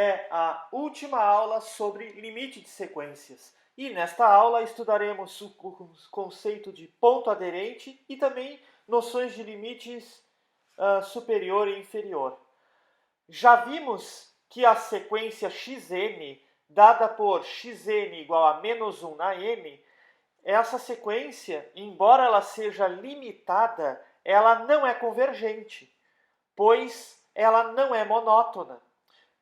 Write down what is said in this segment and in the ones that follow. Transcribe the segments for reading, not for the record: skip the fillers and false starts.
é a última aula sobre limite de sequências. E nesta aula estudaremos o conceito de ponto aderente e também noções de limites superior e inferior. Já vimos que a sequência xn, dada por xn igual a menos 1 na n, essa sequência, embora ela seja limitada, ela não é convergente, pois ela não é monótona.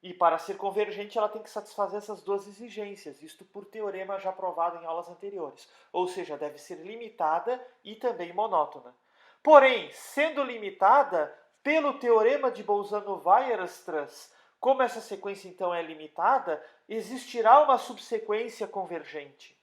E para ser convergente, ela tem que satisfazer essas duas exigências, isto por teorema já provado em aulas anteriores. Ou seja, deve ser limitada e também monótona. Porém, sendo limitada, pelo teorema de Bolzano-Weierstrass, como essa sequência então é limitada, existirá uma subsequência convergente.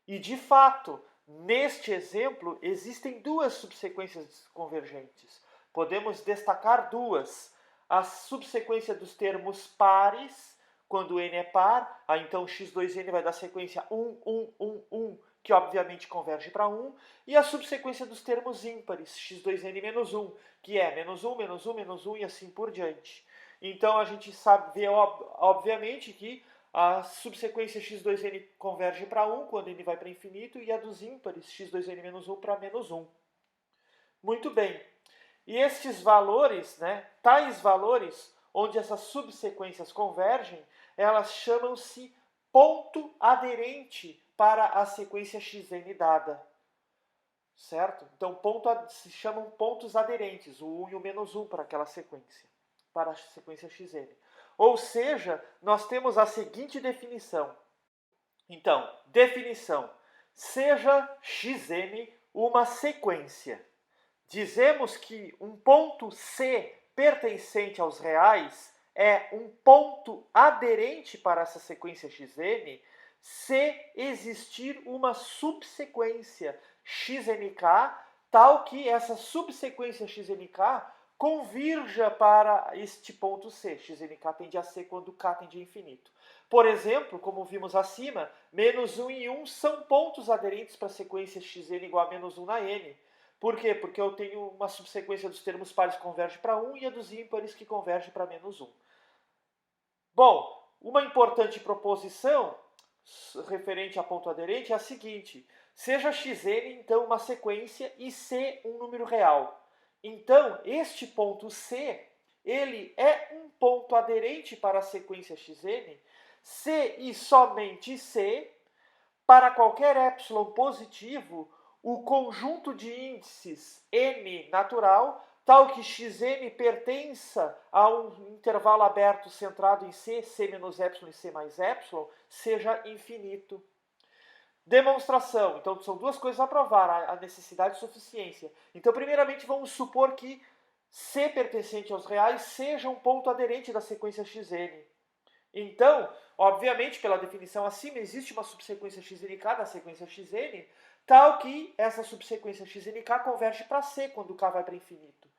E, de fato, neste exemplo, existem duas subsequências convergentes. Podemos destacar duas. A subsequência dos termos pares, quando n é par, então x2n vai dar sequência 1, 1, 1, 1, que obviamente converge para 1, e a subsequência dos termos ímpares, x2n menos 1, que é menos 1, menos 1, menos 1 e assim por diante. Então a gente sabe ver, obviamente, que a subsequência x2n converge para 1 quando n vai para infinito, e a dos ímpares, x2n menos 1 para menos 1. Muito bem. E estes valores, tais valores, onde essas subsequências convergem, elas chamam-se ponto aderente para a sequência xn dada. Certo? Então, se chamam pontos aderentes, o 1 e o menos 1 para aquela sequência, para a sequência xn. Ou seja, nós temos a seguinte definição. Então, definição. Seja xn uma sequência. Dizemos que um ponto C pertencente aos reais é um ponto aderente para essa sequência xn se existir uma subsequência xnk, tal que essa subsequência xnk convirja para este ponto C. Xnk tende a C quando k tende a infinito. Por exemplo, como vimos acima, menos 1 e 1 são pontos aderentes para a sequência xn igual a menos 1 na n. Por quê? Porque eu tenho uma subsequência dos termos pares que converge para 1 e a dos ímpares que converge para menos 1. Bom, uma importante proposição referente a ponto aderente é a seguinte. Seja xn, então, uma sequência e C um número real. Então, este ponto C, ele é um ponto aderente para a sequência xn, se e somente se, para qualquer epsilon positivo, o conjunto de índices n natural, tal que xn pertença a um intervalo aberto centrado em c, c menos epsilon e c mais epsilon, seja infinito. Demonstração. Então, são duas coisas a provar, a necessidade e suficiência. Então, primeiramente, vamos supor que C pertencente aos reais seja um ponto aderente da sequência xn. Então, obviamente, pela definição acima, existe uma subsequência xnk da sequência xn, tal que essa subsequência xnk converge para C quando k vai para infinito.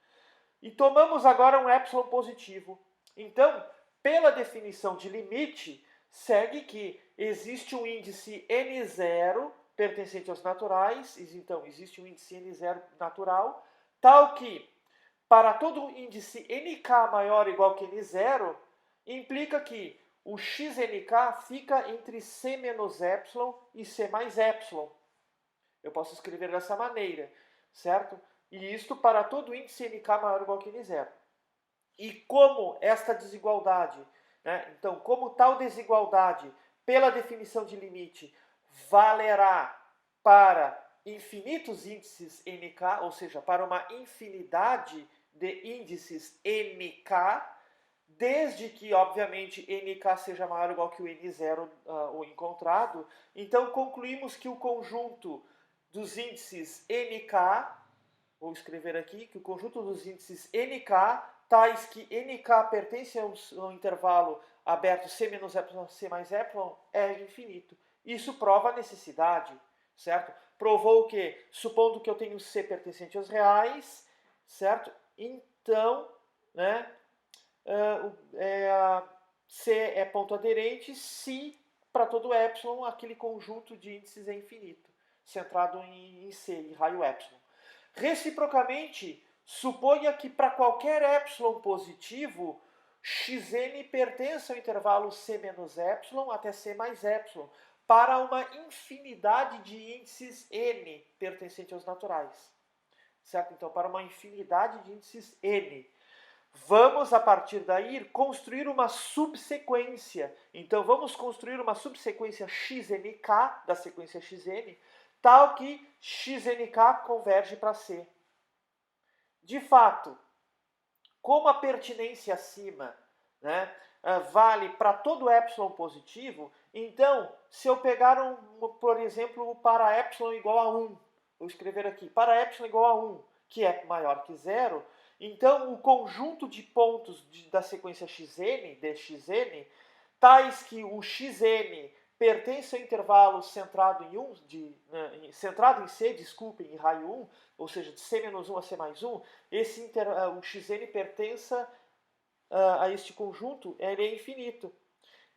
E tomamos agora um epsilon positivo. Então, pela definição de limite, segue que existe um índice n0 pertencente aos naturais, então existe um índice n0 natural, tal que para todo índice nk maior ou igual que n0, implica que o xnk fica entre c menos epsilon e c mais epsilon. Eu posso escrever dessa maneira, certo? E isto para todo índice nk maior ou igual que n0. E como esta desigualdade, então, como tal desigualdade, pela definição de limite, valerá para infinitos índices nk, ou seja, para uma infinidade de índices nk, desde que, obviamente, nk seja maior ou igual que o n0 o encontrado, então concluímos que o conjunto dos índices nk, vou escrever aqui, que o conjunto dos índices nk, tais que nk pertence ao intervalo aberto c menos epsilon, c mais epsilon, é infinito. Isso prova a necessidade, certo? Provou que, supondo que eu tenho c pertencente aos reais, certo? Então, C é ponto aderente se, para todo epsilon, aquele conjunto de índices é infinito, centrado em C, em raio epsilon. Reciprocamente, suponha que para qualquer epsilon positivo, xn pertence ao intervalo c menos epsilon até c mais epsilon, para uma infinidade de índices n pertencente aos naturais. Certo? Então, para uma infinidade de índices n. Vamos, a partir daí, construir uma subsequência. Então, vamos construir uma subsequência xnk da sequência xn, tal que xnk converge para C. De fato, como a pertinência acima, né, vale para todo epsilon positivo, então, se eu pegar, por exemplo, para epsilon igual a 1, vou escrever aqui, para epsilon igual a 1, que é maior que 0, então o conjunto de pontos da sequência xn, de xn, tais que o xn pertence ao intervalo centrado em centrado em C, desculpem, em raio 1, ou seja, de C menos 1 a C mais 1, o xn pertença a este conjunto, ele é infinito.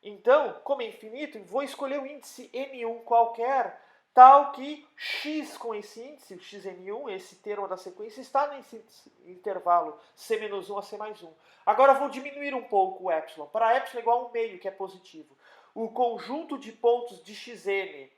Então, como é infinito, vou escolher o índice n1 qualquer, tal que x com esse índice, o xn1, esse termo da sequência, está nesse intervalo c menos 1 a c mais 1. Agora vou diminuir um pouco o epsilon, para epsilon igual a 1 meio, que é positivo. O conjunto de pontos de xn,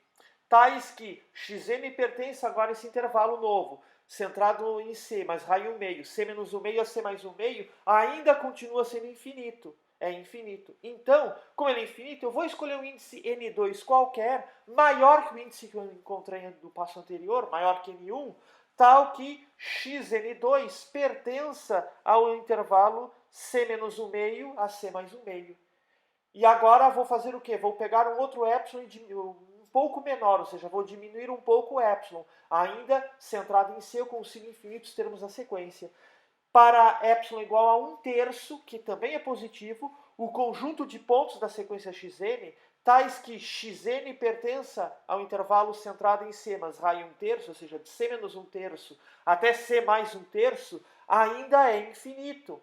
tais que xn pertence agora a esse intervalo novo, centrado em c, mas raio 1 meio, c menos 1 meio a c mais 1 meio, ainda continua sendo infinito. É infinito. Então, como ele é infinito, eu vou escolher um índice n2 qualquer, maior que o índice que eu encontrei no passo anterior, maior que n1, tal que xn2 pertença ao intervalo c menos 1 meio a c mais 1 meio. E agora vou fazer o quê? Vou pegar um outro epsilon um pouco menor, ou seja, vou diminuir um pouco o epsilon. Ainda centrado em C, eu consigo infinitos termos na sequência. Para epsilon igual a 1/3, que também é positivo, o conjunto de pontos da sequência xn, tais que xn pertença ao intervalo centrado em C, mas raio 1/3, ou seja, de C menos 1/3 até C mais 1/3, ainda é infinito.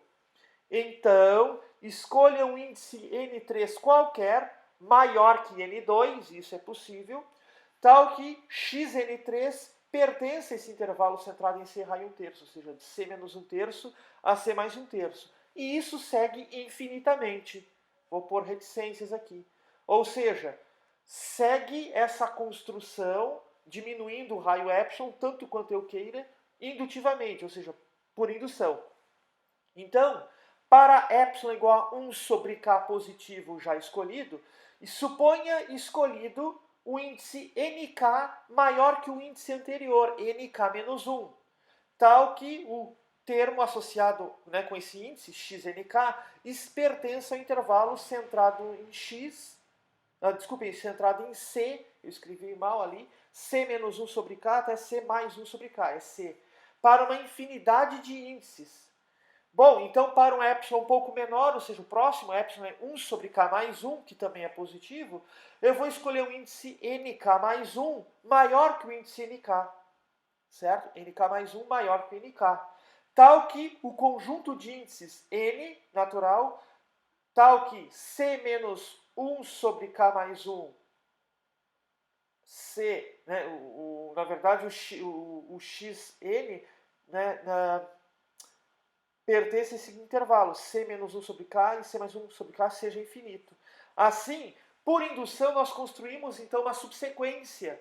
Então, escolha um índice n3 qualquer, maior que n2, isso é possível, tal que xn3 pertence a esse intervalo centrado em C raio 1/3, ou seja, de C menos 1/3 a C mais 1/3. E isso segue infinitamente. Vou pôr reticências aqui. Ou seja, segue essa construção, diminuindo o raio epsilon, tanto quanto eu queira, indutivamente, ou seja, por indução. Então, para epsilon igual a 1 sobre k positivo já escolhido, suponha escolhido o índice nk maior que o índice anterior, nk menos 1, tal que o termo associado, né, com esse índice, xnk, pertence ao intervalo centrado em x, centrado em c, eu escrevi mal ali, c menos 1 sobre k até c mais 1 sobre k, é c, para uma infinidade de índices. Bom, então para um epsilon um pouco menor, ou seja, o próximo epsilon é 1 sobre k mais 1, que também é positivo, eu vou escolher um índice nk mais 1 maior que o índice nk, certo? Nk mais 1 maior que o nk. Tal que o conjunto de índices n, natural, tal que c menos 1 sobre k mais 1, c, né, na verdade o xn, né, pertence a esse intervalo, c menos 1 sobre k e c mais 1 sobre k seja infinito. Assim, por indução, nós construímos então uma subsequência.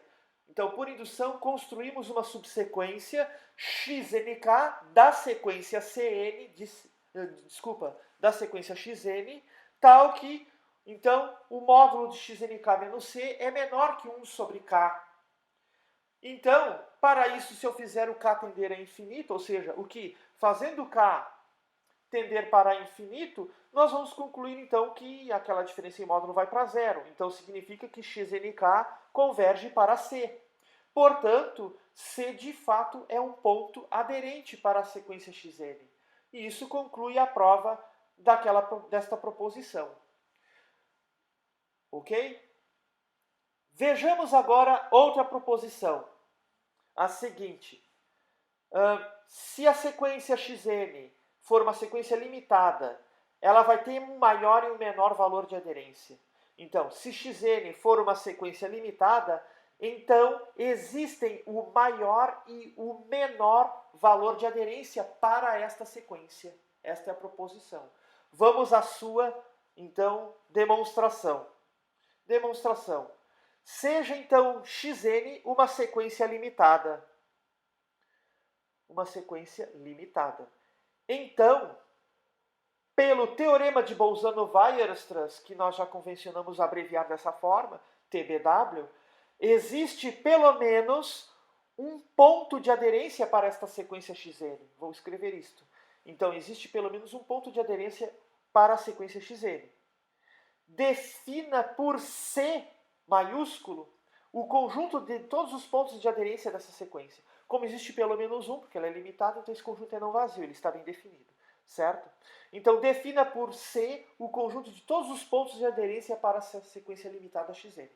Então, por indução, construímos uma subsequência xnk da sequência cn, da sequência xn, tal que, então, o módulo de xnk menos c é menor que 1 sobre k. Então, para isso, se eu fizer o k tender a infinito, ou seja, o que, fazendo k tender para infinito, nós vamos concluir então que aquela diferença em módulo vai para zero. Então significa que xnk converge para C. Portanto, C de fato é um ponto aderente para a sequência xn. E isso conclui a prova desta proposição. Ok? Vejamos agora outra proposição. A seguinte. Se a sequência xn for uma sequência limitada, ela vai ter um maior e um menor valor de aderência. Então, se xn for uma sequência limitada, então existem o maior e o menor valor de aderência para esta sequência. Esta é a proposição. vamos à sua, então, demonstração. Demonstração. Seja, então, xn uma sequência limitada. Uma sequência limitada. Então, pelo teorema de Bolzano-Weierstrass, que nós já convencionamos abreviar dessa forma, TBW, existe pelo menos um ponto de aderência para esta sequência xn. Vou escrever isto. Então, existe pelo menos um ponto de aderência para a sequência xn. Defina por C maiúsculo o conjunto de todos os pontos de aderência dessa sequência. Como existe pelo menos um, porque ela é limitada, então esse conjunto é não vazio, ele está bem definido, certo? Então, defina por C o conjunto de todos os pontos de aderência para essa sequência limitada xn.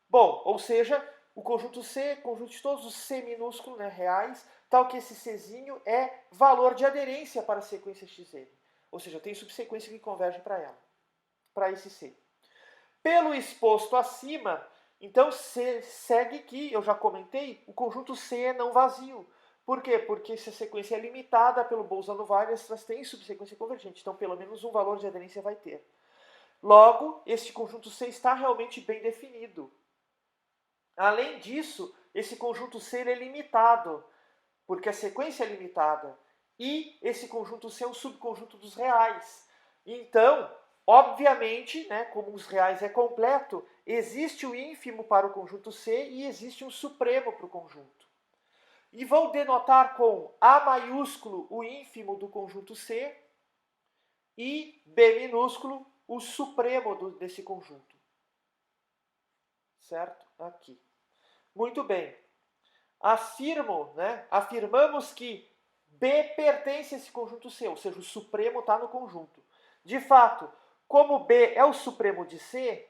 Bom, ou seja, o conjunto C, conjunto de todos os C minúsculos, né, reais, tal que esse Czinho é valor de aderência para a sequência xn. Ou seja, tem subsequência que converge para ela, para esse C. Pelo exposto acima, então segue que, eu já comentei, o conjunto C é não vazio. Por quê? Porque se a sequência é limitada pelo Bolzano-Weierstrass, tem subsequência convergente. Então, pelo menos um valor de aderência vai ter. Logo, este conjunto C está realmente bem definido. Além disso, esse conjunto C é limitado, porque a sequência é limitada. E esse conjunto C é um subconjunto dos reais. Então, obviamente, né, como os reais é completo, existe o ínfimo para o conjunto C e existe um supremo para o conjunto. E vou denotar com A maiúsculo o ínfimo do conjunto C e B minúsculo o supremo desse conjunto. Certo? Aqui. Muito bem. Afirmamos que B pertence a esse conjunto C, ou seja, o supremo está no conjunto. De fato, como B é o supremo de C,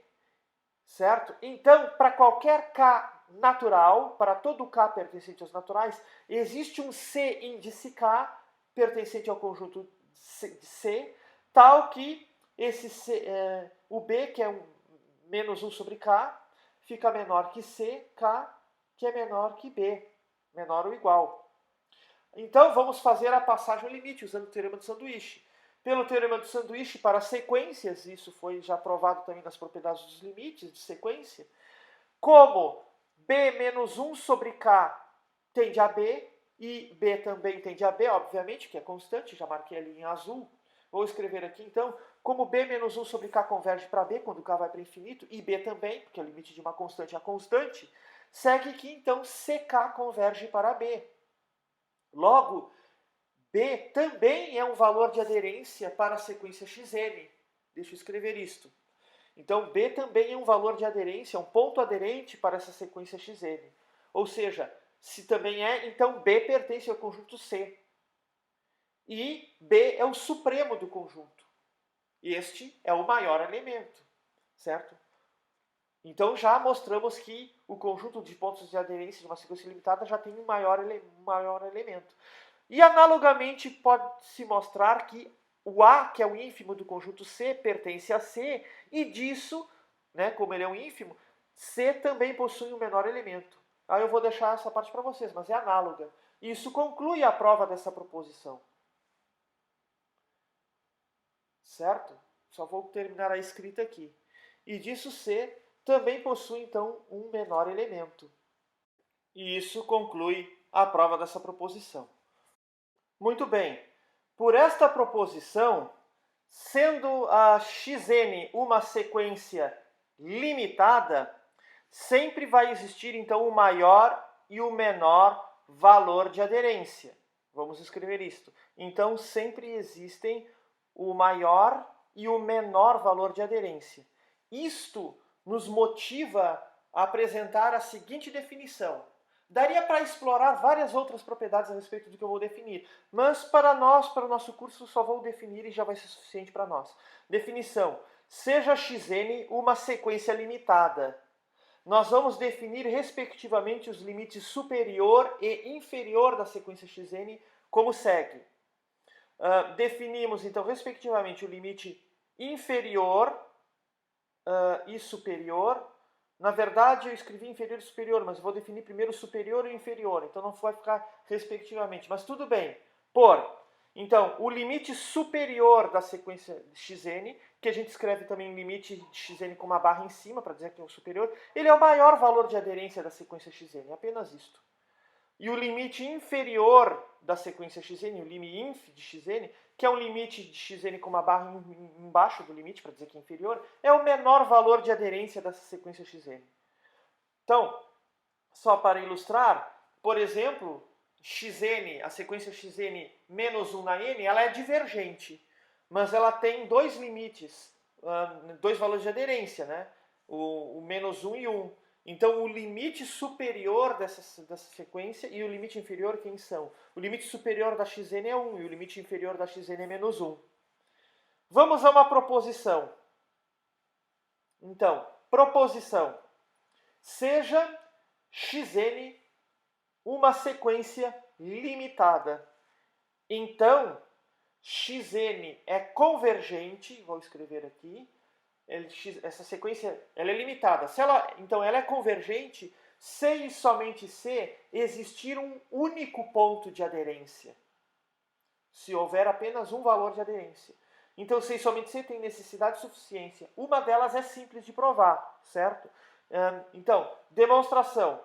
certo? Então, para qualquer K natural, para todo K pertencente aos naturais, existe um C índice K pertencente ao conjunto de C, tal que esse C, o B, que é menos 1 sobre K, fica menor que C, K, que é menor que B, menor ou igual. Então, vamos fazer a passagem ao limite, usando o teorema do sanduíche. Pelo teorema do sanduíche, para sequências, isso foi já provado também nas propriedades dos limites de sequência, como B menos 1 sobre K tende a B, e B também tende a B, obviamente, que é constante, já marquei ali em azul. Vou escrever aqui, então, como B menos 1 sobre K converge para B, quando K vai para infinito, e B também, porque é o limite de uma constante a constante, segue que, então, CK converge para B. Logo, B também é um valor de aderência para a sequência xn. Deixa eu escrever isto. Então, B também é um valor de aderência, um ponto aderente para essa sequência xn. Ou seja, se também é, então B pertence ao conjunto C. E B é o supremo do conjunto. Este é o maior elemento, certo? Então, já mostramos que o conjunto de pontos de aderência de uma sequência limitada já tem um maior elemento. E, analogamente, pode-se mostrar que o A, que é o ínfimo do conjunto C, pertence a C, e disso, né, como ele é um ínfimo, C também possui um menor elemento. Aí eu vou deixar essa parte para vocês, mas é análoga. Isso conclui a prova dessa proposição. Certo? Só vou terminar a escrita aqui. E disso C também possui, então, um menor elemento. E isso conclui a prova dessa proposição. Muito bem. Por esta proposição, sendo a xn uma sequência limitada, sempre vai existir, então, o maior e o menor valor de aderência. Vamos escrever isto. Então, sempre existem o maior e o menor valor de aderência. Isto nos motiva a apresentar a seguinte definição. Daria para explorar várias outras propriedades a respeito do que eu vou definir, mas para o nosso curso, só vou definir e já vai ser suficiente para nós. Definição. Seja xn uma sequência limitada. Nós vamos definir, respectivamente, os limites superior e inferior da sequência xn como segue. Definimos, então, respectivamente, o limite inferior e superior. Na verdade, eu escrevi inferior e superior, mas vou definir primeiro superior e inferior, então não vai ficar respectivamente. Mas tudo bem. Por Então, o limite superior da sequência xn, que a gente escreve também limite de xn com uma barra em cima, para dizer que é o superior, ele é o maior valor de aderência da sequência xn, apenas isto. E o limite inferior da sequência xn, o lim_inf de xn, que é um limite de xn com uma barra embaixo do limite, para dizer que é inferior, é o menor valor de aderência dessa sequência xn. Então, só para ilustrar, por exemplo, xn, a sequência xn menos 1 na n, ela é divergente, mas ela tem dois limites, dois valores de aderência, né? O menos 1 e 1. Então, o limite superior dessa sequência e o limite inferior, quem são? O limite superior da xn é 1 e o limite inferior da xn é menos 1. Vamos a uma proposição. Então, proposição. Seja xn uma sequência limitada. Então, xn é convergente, vou escrever aqui, essa sequência ela é limitada. Então, ela é convergente se e somente se existir um único ponto de aderência. Se houver apenas um valor de aderência. Então, se e somente se tem necessidade de suficiência. Uma delas é simples de provar, certo? Então, demonstração.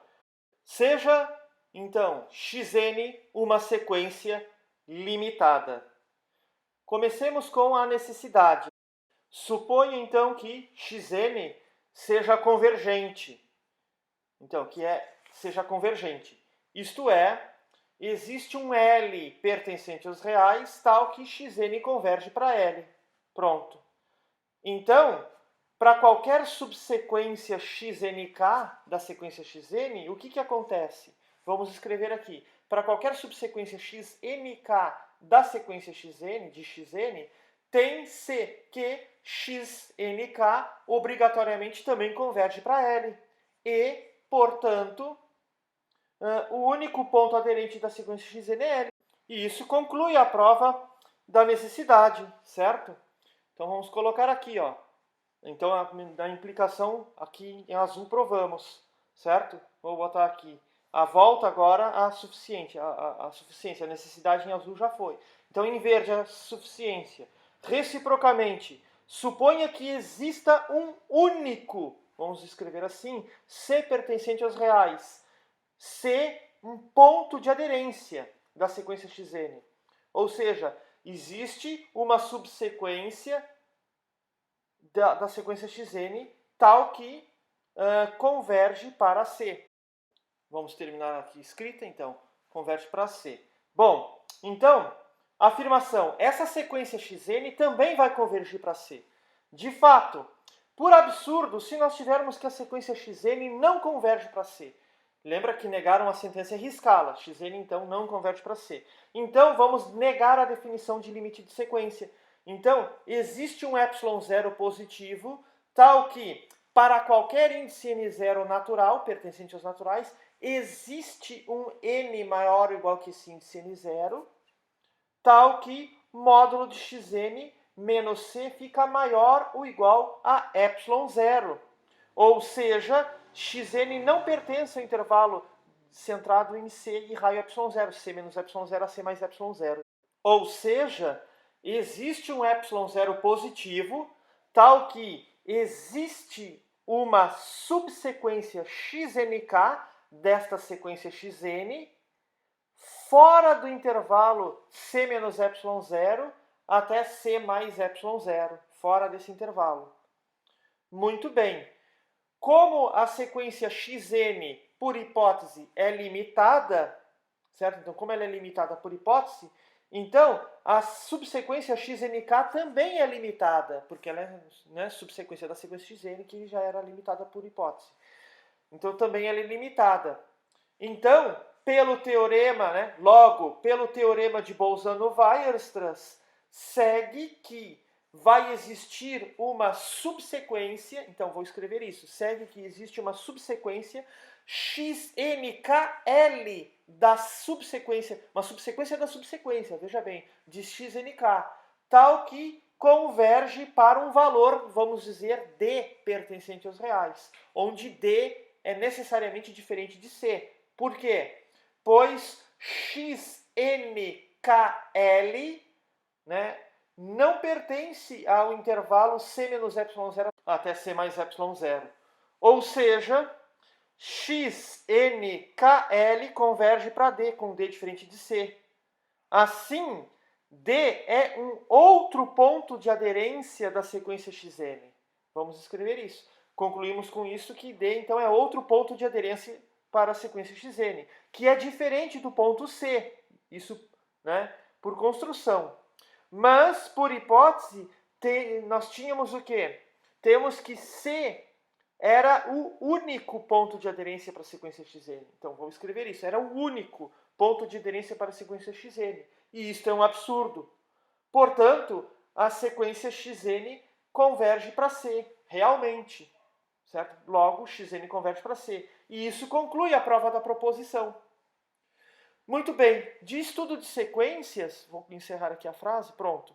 Seja, então, xn uma sequência limitada. Comecemos com a necessidade. Suponha, então, que xn seja convergente. Então, seja convergente. Isto é, existe um L pertencente aos reais, tal que xn converge para L. Pronto. Então, para qualquer subsequência xnk da sequência xn, o que acontece? Vamos escrever aqui. Para qualquer subsequência xnk da sequência xn, de xn, tem-se que xnk obrigatoriamente também converge para L. E, portanto, o único ponto aderente da sequência xn é L. E isso conclui a prova da necessidade, certo? Então vamos colocar aqui, ó. Então a implicação aqui em azul provamos, certo? Vou botar aqui. A volta agora a suficiente, a suficiência, a necessidade em azul já foi. Então em verde a suficiência. Reciprocamente, suponha que exista um único, vamos escrever assim, C pertencente aos reais, C um ponto de aderência da sequência xn. Ou seja, existe uma subsequência da sequência xn tal que converge para C. Vamos terminar aqui escrita, então. Converge para C. Bom, então, afirmação. Essa sequência xn também vai convergir para C. De fato, por absurdo, se nós tivermos que a sequência xn não converge para C. Lembra que negaram a sentença riscá-la. Xn, então, não converge para C. Então, vamos negar a definição de limite de sequência. Então, existe um ε0 positivo, tal que, para qualquer índice n0 natural, pertencente aos naturais, existe um n maior ou igual que esse índice n0, tal que módulo de xn menos c fica maior ou igual a ε0. Ou seja, xn não pertence ao intervalo centrado em c e raio ε0, c menos ε0 a c mais ε0. Ou seja, existe um ε0 positivo, tal que existe uma subsequência xnk desta sequência xn fora do intervalo c menos ε0 até c mais ε0, fora desse intervalo. Muito bem. Como a sequência xn, por hipótese, é limitada, certo? Então, como ela é limitada por hipótese, então a subsequência xnk também é limitada, porque ela é subsequência da sequência xn, que já era limitada por hipótese. Então, também ela é limitada. Então, pelo teorema, logo, pelo teorema de Bolzano-Weierstrass, segue que vai existir uma subsequência, então vou escrever isso, segue que existe uma subsequência xnkl da subsequência, uma subsequência da subsequência, veja bem, de xnk, tal que converge para um valor, vamos dizer, D pertencente aos reais, onde D é necessariamente diferente de C. Por quê? Pois xnk KL, né, não pertence ao intervalo C menos ε0 até C mais ε0. Ou seja, XNKL converge para D, com D diferente de C. Assim, D é um outro ponto de aderência da sequência XN. Vamos escrever isso. Concluímos com isso que D, então, é outro ponto de aderência para a sequência XN, que é diferente do ponto C. Isso, né, por construção. Mas, por hipótese, nós tínhamos o quê? Temos que C era o único ponto de aderência para a sequência XN. Então, vou escrever isso. Era o único ponto de aderência para a sequência XN. E isto é um absurdo. Portanto, a sequência XN converge para C, realmente. Certo? Logo, XN converge para C. E isso conclui a prova da proposição. Muito bem. De estudo de sequências, vou encerrar aqui a frase, pronto.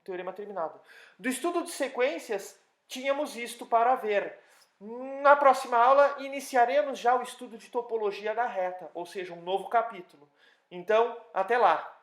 Teorema terminado. Do estudo de sequências, tínhamos isto para ver. Na próxima aula, iniciaremos já o estudo de topologia da reta, ou seja, um novo capítulo. Então, até lá!